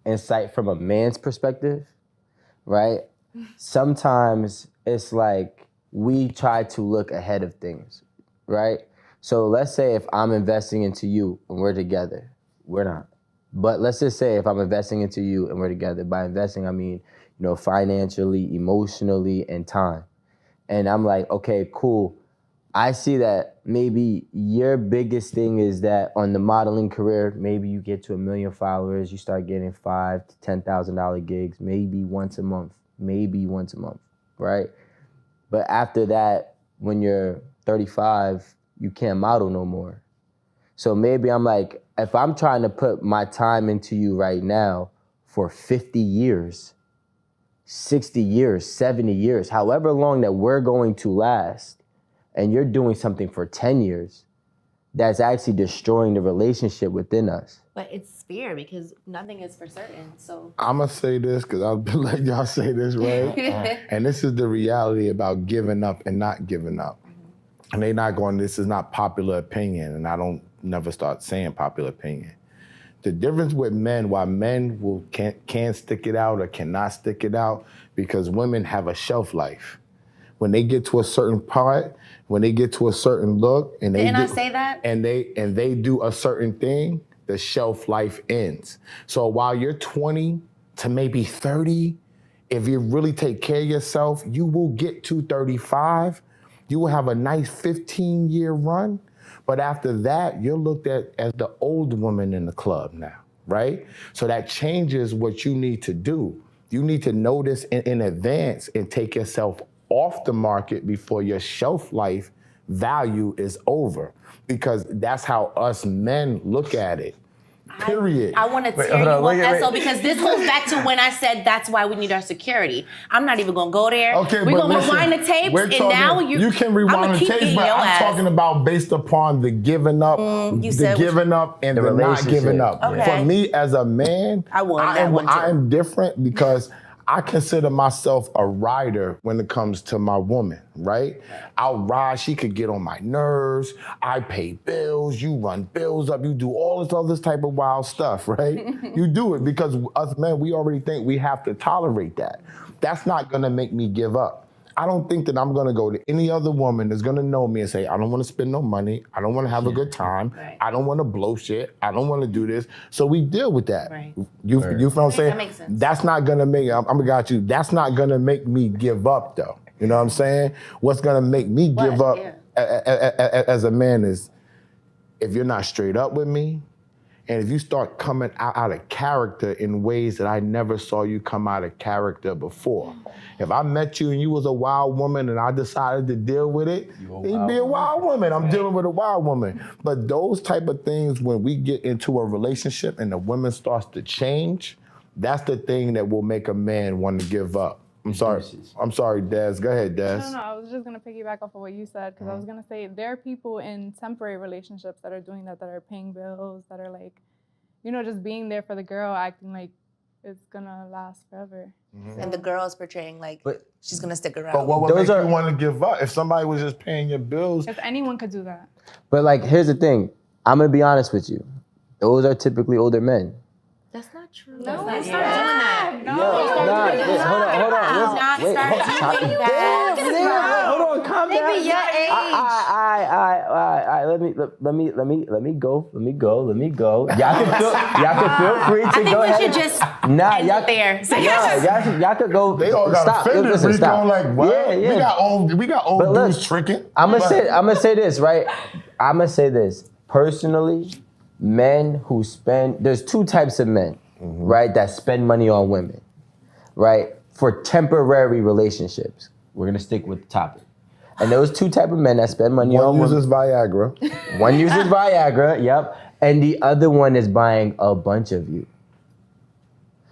insight from a man's perspective, right? Sometimes it's like we try to look ahead of things, right? So let's say if I'm investing into you and we're together, we're not. But let's just say if I'm investing into you and we're together, by investing I mean, financially, emotionally, and time. And I'm like, okay, cool. I see that maybe your biggest thing is that on the modeling career, maybe you get to 1 million followers, you start getting $5,000 to $10,000 gigs, maybe once a month, right? But after that, when you're 35, you can't model no more. So maybe I'm like, if I'm trying to put my time into you right now for 50 years, 60 years, 70 years, however long that we're going to last, and you're doing something for 10 years, that's actually destroying the relationship within us. But it's fear because nothing is for certain, so. I'm gonna say this because I've been letting y'all say this, right? And this is the reality about giving up and not giving up. And they not going, this is not popular opinion, and I don't never start saying popular opinion. The difference with men, why men can't stick it out or cannot stick it out, because women have a shelf life. When they get to a certain part, when they get to a certain look, and they say that? And they do a certain thing, the shelf life ends. So while you're 20 to maybe 30, if you really take care of yourself, you will get to 35. You will have a nice 15-year run. But after that, you're looked at as the old woman in the club now, right? So that changes what you need to do. You need to know this in advance and take yourself off the market before your shelf life value is over. Because that's how us men look at it. Period. I want to tear you up, Esso, because this goes back to when I said that's why we need our security. I'm not even going to go there. Okay, we're going to rewind the tapes, and now you can rewind the tapes, but I'm talking about based upon the giving up, and the not giving up. Okay. For me as a man, I'm different because I consider myself a rider when it comes to my woman, right? I'll ride, she could get on my nerves, I pay bills, you run bills up, you do all this other type of wild stuff, right? You do it because us men, we already think we have to tolerate that. That's not gonna make me give up. I don't think that I'm gonna go to any other woman that's gonna know me and say, I don't wanna spend no money, I don't wanna have a good time, I don't wanna blow shit, I don't wanna do this. So we deal with that. Right. You feel what I'm saying? That makes sense. That's not gonna make, that's not gonna make me give up though. You know what I'm saying? What's gonna make me give up as a man is if you're not straight up with me, and if you start coming out of character in ways that I never saw you come out of character before. If I met you and you was a wild woman and I decided to deal with it, you'd be a wild woman. I'm dealing with a wild woman. But those type of things, when we get into a relationship and the woman starts to change, that's the thing that will make a man want to give up. I'm sorry, Des. Go ahead, Des. No, I was just going to piggyback off of what you said, because I was going to say there are people in temporary relationships that are doing that are paying bills, that are like, just being there for the girl, acting like it's going to last forever. Mm-hmm. And the girl is portraying like she's going to stick around. But what would make you want to give up? If somebody was just paying your bills. If anyone could do that. But like, here's the thing. I'm going to be honest with you. Those are typically older men. That's not true. No, start doing that. No, hold on, calm down. Maybe your age. Let me go. Y'all can feel free to go ahead. I think we should just end it there. Y'all could go. They all got offended. Stop. Like, what? Yeah. We got old dudes tricking. I'm gonna say this, right? I'm gonna say this. Personally, men who there's two types of men, right, that spend money on women, right, for temporary relationships. We're gonna stick with the topic. And those two type of men that spend money on women. One uses Viagra. One uses Viagra, yep. And the other one is buying a bunch of you.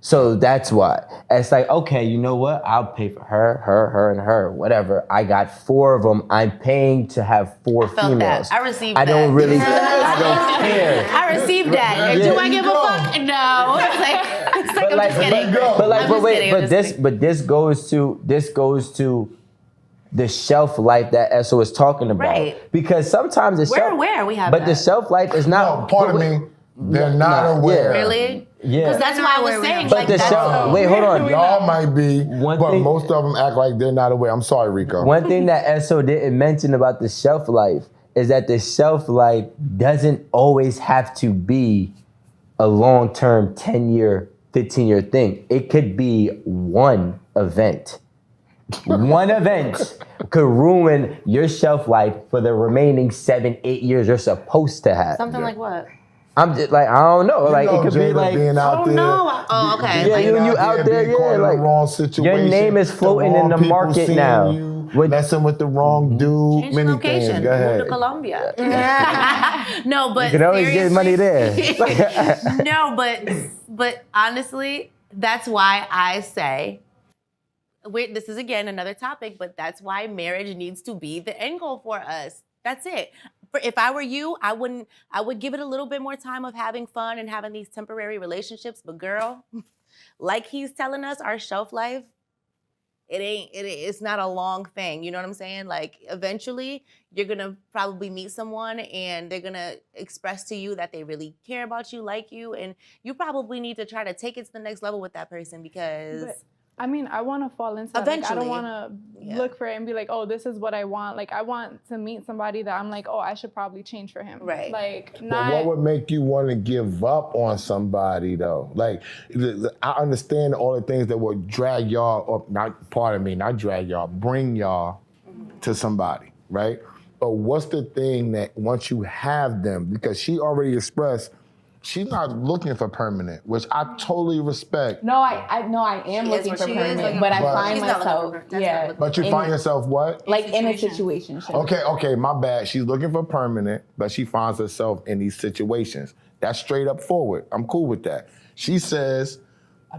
So that's why. It's like, okay, you know what? I'll pay for her, and her, whatever. I got 4 of them. I'm paying to have 4 females. I received that. I don't really, I don't care. I received that. Do I give a fuck? No. It's like I'm just kidding. But this goes to the shelf life that Esso is talking about. Right. Because sometimes we're aware we have but the shelf life is not. No, pardon me. They're not aware. Really? Yeah. Because that's why I was saying. But the shelf. Wait, hold on. Y'all might be, but thing, most of them act like they're not aware. I'm sorry, Rico. One thing that Esso didn't mention about the shelf life is that the shelf life doesn't always have to be a long-term 10-year, 15-year thing. It could be one event. One event could ruin your shelf life for the remaining 7-8 years you're supposed to have. Something like what? I'm just like, I don't know. Like, it could be like, being out there, Oh, okay. yeah, you out there, yeah, like, the wrong situation, your name is floating in the market now. Messing with the wrong dude. Change many location. things. Go ahead. Move to Colombia. No, but You can always get money there. No, but honestly, that's why I say, this is again another topic, but that's why marriage needs to be the end goal for us. That's it. If I were you, I would give it a little bit more time of having fun and having these temporary relationships. But girl, like he's telling us, our shelf life, it's not a long thing. You know what I'm saying? Like, eventually you're gonna probably meet someone and they're gonna express to you that they really care about you, like you, and you probably need to try to take it to the next level with that person because... But, I mean, I want to fall into that. Like, I don't want to look for it and be like, oh, this is what I want. Like, I want to meet somebody that I'm like, oh, I should probably change for him. Right. Like, But what would make you want to give up on somebody, though? Like, I understand all the things that would drag y'all up, not drag y'all, bring y'all to somebody, right? But what's the thing that once you have them, because she already expressed, she's not looking for permanent, which I totally respect. No, I am looking for permanent, but I find myself, But you find yourself what? Like in a situation. Okay, my bad. She's looking for permanent, but she finds herself in these situations. That's straight up forward. I'm cool with that. She says,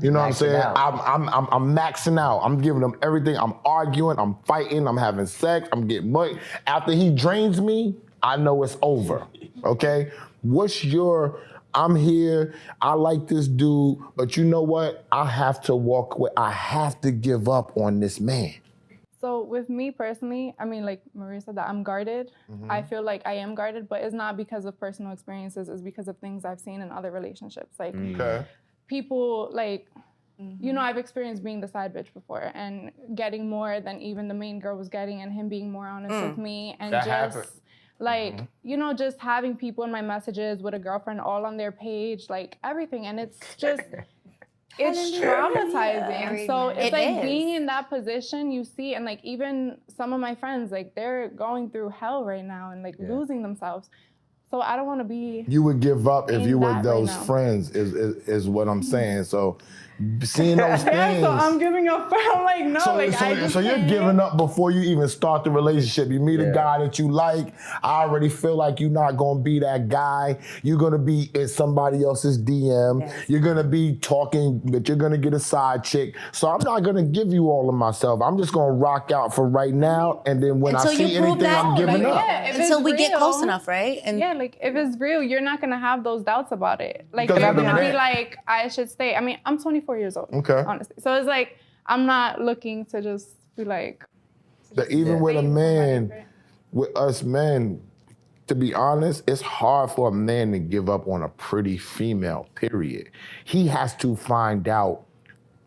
you know what I'm saying? I'm maxing out. I'm giving him everything. I'm arguing. I'm fighting. I'm having sex. I'm getting money. After he drains me, I know it's over. Okay? What's your... I'm here, I like this dude, but you know what? I have to walk away. I have to give up on this man. So with me personally, I mean, like Maria said that I'm guarded. I feel like I am guarded, but it's not because of personal experiences. It's because of things I've seen in other relationships. Like people, like, you know, I've experienced being the side bitch before and getting more than even the main girl was getting and him being more honest with me. And that just... happened. Like, you know, just having people in my messages with a girlfriend all on their page, like everything. And it's just, it's traumatizing. So it's like being in that position, you see, and like even some of my friends, like they're going through hell right now and like losing themselves. So I don't want to be... You would give up if you were those friends, is what I'm saying. So seeing those things... Yeah, so I'm giving up. I'm like, no, So you're giving up before you even start the relationship. You meet a guy that you like. I already feel like you're not going to be that guy. You're going to be in somebody else's DM. Yes. You're going to be talking, but you're going to get a side chick. So I'm not going to give you all of myself. I'm just going to rock out for right now. And then when I see anything, I'm giving up. Until we get close enough, right? And like if it's real, you're not going to have those doubts about it. Like you're going to be like, I should stay. I mean, I'm 24 years old. Okay. Honestly. So it's like, I'm not looking to just be like... Even with a man, with us men, to be honest, it's hard for a man to give up on a pretty female, period. He has to find out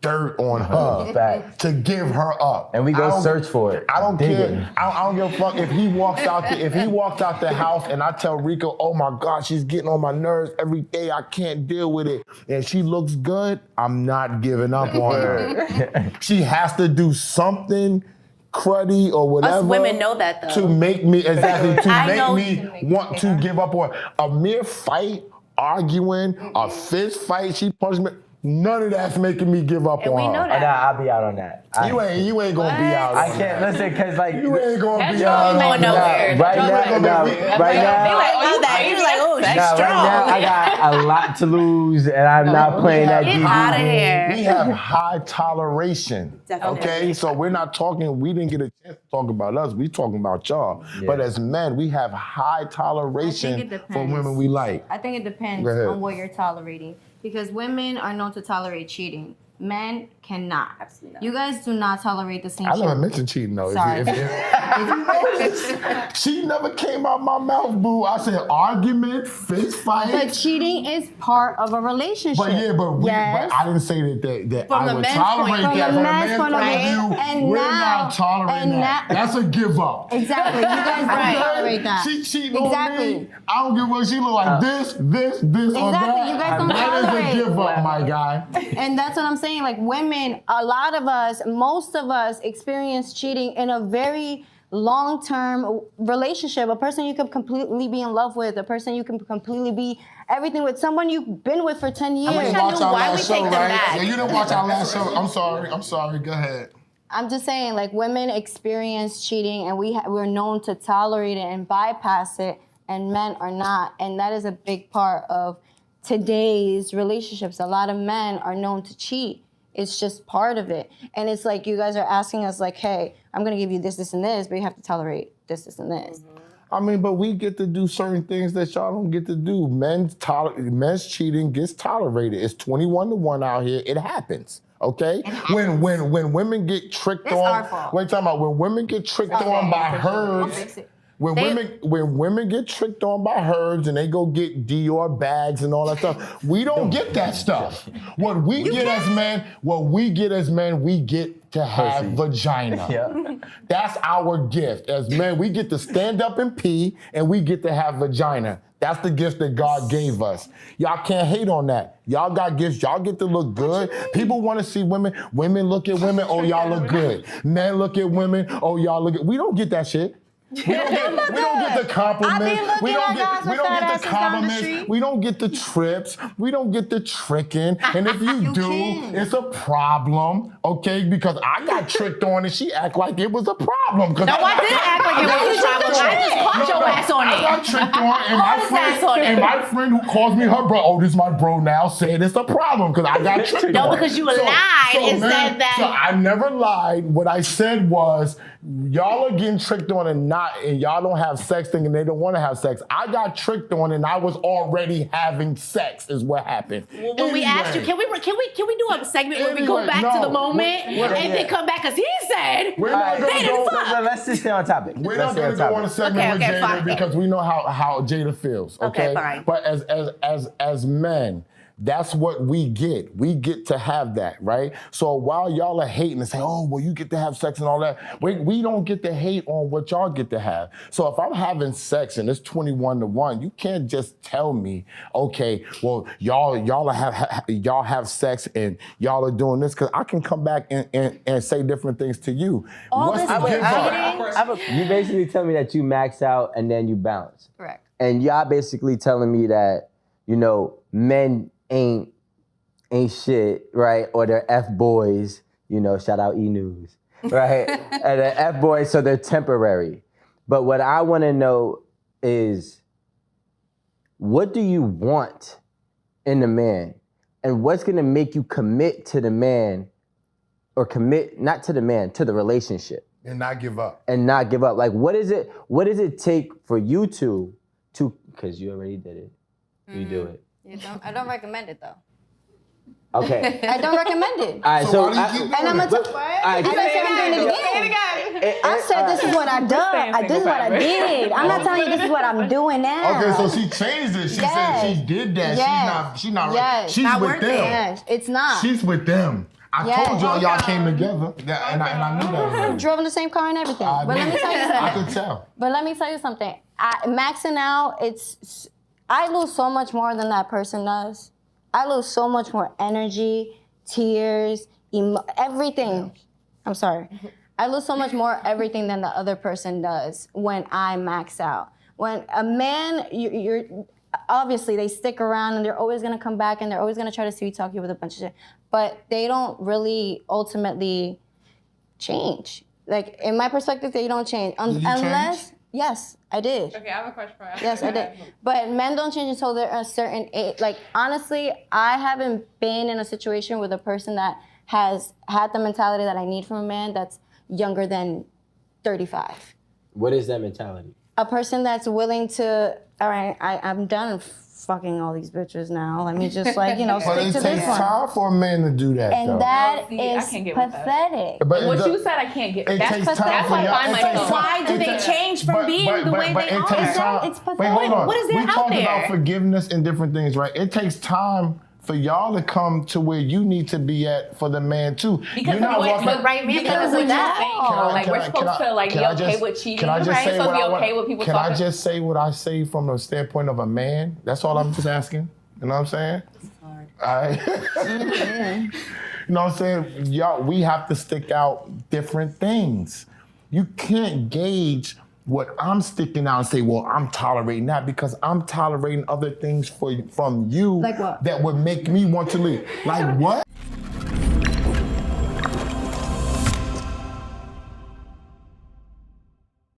dirt on her to give her up. And we go search for it. I don't care. I don't give a fuck if he walks out the house and I tell Rico, oh my God, she's getting on my nerves every day. I can't deal with it. And she looks good. I'm not giving up on her. She has to do something cruddy or whatever. Us women know that though. To make me want to give up on her. A mere fight, arguing, a fist fight, she punched me. None of that's making me give up on her. We know that. Nah, I'll be out on that. You ain't gonna be out. I can't listen because like you ain't gonna be out. on nowhere. Right now, They love that. You're like, oh, she's strong. Right now, I got a lot to lose, and I'm not playing that Get game. out of here. We have high toleration. Definitely. Okay, so we're not talking. We didn't get a chance to talk about us. We talking about y'all. Yeah. But as men, we have high toleration for women we like. I think it depends on what you're tolerating. Because women are known to tolerate cheating. Men cannot. Absolutely not. You guys do not tolerate the same I shit. never mentioned cheating though. Sorry. If you notice, she never came out my mouth, boo. I said argument, fist fight. But cheating is part of a relationship. But I didn't say that From I the would men's tolerate point- that. From From the a man's man's point of point of view, view, and we're now- not tolerating and that. now- That's a give up. Exactly. You guys don't tolerate that. She cheating Exactly. on me. I don't give a what she look like this, or Exactly. that. You guys don't That tolerate. is a give up, my guy. And that's what I'm saying. Like women, a lot of us, most of us experience cheating in a very long-term relationship. A person you can completely be in love with, a person you can completely be everything with, someone you've been with for 10 years. wish I knew why we take them back. Yeah, you didn't watch our last show. I'm sorry. Go ahead. I'm just saying, like, women experience cheating, and we're known to tolerate it and bypass it, and men are not. And that is a big part of today's relationships. A lot of men are known to cheat. It's just part of it. And it's like you guys are asking us, like, hey, I'm going to give you this, this, and this, but you have to tolerate this, this, and this. I mean, but we get to do certain things that y'all don't get to do. Men's cheating gets tolerated. It's 21-1 out here. It happens. Okay? When women get tricked It's on. our fault. Wait, talking about when women get tricked on by herds. Fix it. When women get tricked on by herds and they go get Dior bags and all that stuff, we don't get that stuff. What we get as men, we get to have vagina. Yeah. That's our gift. As men, we get to stand up and pee, and we get to have vagina. That's the gift that God gave us. Y'all can't hate on that. Y'all got gifts. Y'all get to look good. People want to see women. Women look at women. Oh, y'all look good. Men look at women. Oh, y'all look good. We don't get that shit. We don't get the compliments. We don't get the compliments. We don't get the trips. We don't get the tricking. And if you do, it's a problem, okay? Because I got tricked on and she act like it was a problem. No, I didn't act like it was a problem. I just caught your ass on I it. got tricked on and my friend who calls me her bro, oh, this is my bro now, said it's a problem because I got tricked on. No, because you lied and said that. So I never lied. What I said was, y'all are getting tricked on and y'all don't have sex thinking they don't want to have sex. I got tricked on and I was already having sex is what happened. Well, when we asked you, can we do a segment where we go back to the moment and then come back because he said We're not they didn't fuck. Let's just stay on topic. We're not going to go on a segment with Jada fine. because we know how Jada feels. Okay, fine. But as men, that's what we get. We get to have that, right? So while y'all are hating and saying, oh, well, you get to have sex and all that, we don't get to hate on what y'all get to have. So if I'm having sex and it's 21-1, you can't just tell me, okay, well, y'all have sex and y'all are doing this, because I can come back and say different things to you. What's the give up? You basically tell me that you max out and then you bounce. Correct. And y'all basically telling me that, men ain't shit, right? Or they're F-boys, shout out E-News, right? And they're F-boys, so they're temporary. But what I want to know is, what do you want in a man? And what's going to make you commit to the man, or commit, not to the man, to the relationship? And not give up. And not give up. Like, what does it take for you to, because you already did it, you do it. I don't recommend it though. Okay. I don't recommend it. All right, So why do you keep And I'm gonna All right, I didn't say I'm doing it again. I said this is what I done. This is what I did. I'm not telling you this is what I'm doing now. Okay, so she changed it. She said she did that. Yes. She's not Yes. she's Not with worth them. it. Yes, it's not. She's with them. I Yes. told y'all came together. Yeah, and I knew that already. Drove in the same car and everything. I But let knew. me tell you I something. could tell. But let me tell you something. Maxing out, I lose so much more than that person does. I lose so much more energy, tears, everything. I'm sorry. I lose so much more everything than the other person does when I max out. When a man, you're obviously they stick around and they're always gonna come back and they're always gonna try to sweet talk you with a bunch of shit, but they don't really ultimately change. Like in my perspective, they don't change unless. Yes, I did. Okay, I have a question for you. Yes, I did. But men don't change until they're a certain age. Like, honestly, I haven't been in a situation with a person that has had the mentality that I need from a man that's younger than 35. What is that mentality? a person that's willing to, all right, I'm done fucking all these bitches now. Let me just like, you know, But stick it to takes this one. time for a man to do that, And though. that See, I is can't get with that. pathetic. But What it you does- said, I can't get. It That's takes pathetic. time That's for why y'all. I find It takes myself. time. Why do they change from being the way they it are? takes time. It's pathetic. Wait, hold on. What is there we out talk there? about forgiveness and different things, right? It takes time for y'all to come to where you need to be at for the man too. Because You're not of what, walking- but right, because of that. Like we're supposed to like be okay with cheating, Can I just right? say So what be I okay want? with people Can I talking. just say what I say from the standpoint of a man? That's all I'm just asking. You know what I'm saying? All right. You know what I'm saying? Y'all, we have to stick out different things. You can't gauge what I'm sticking out and say, well, I'm tolerating that because I'm tolerating other things from you Like what? that would make me want to leave. Like what?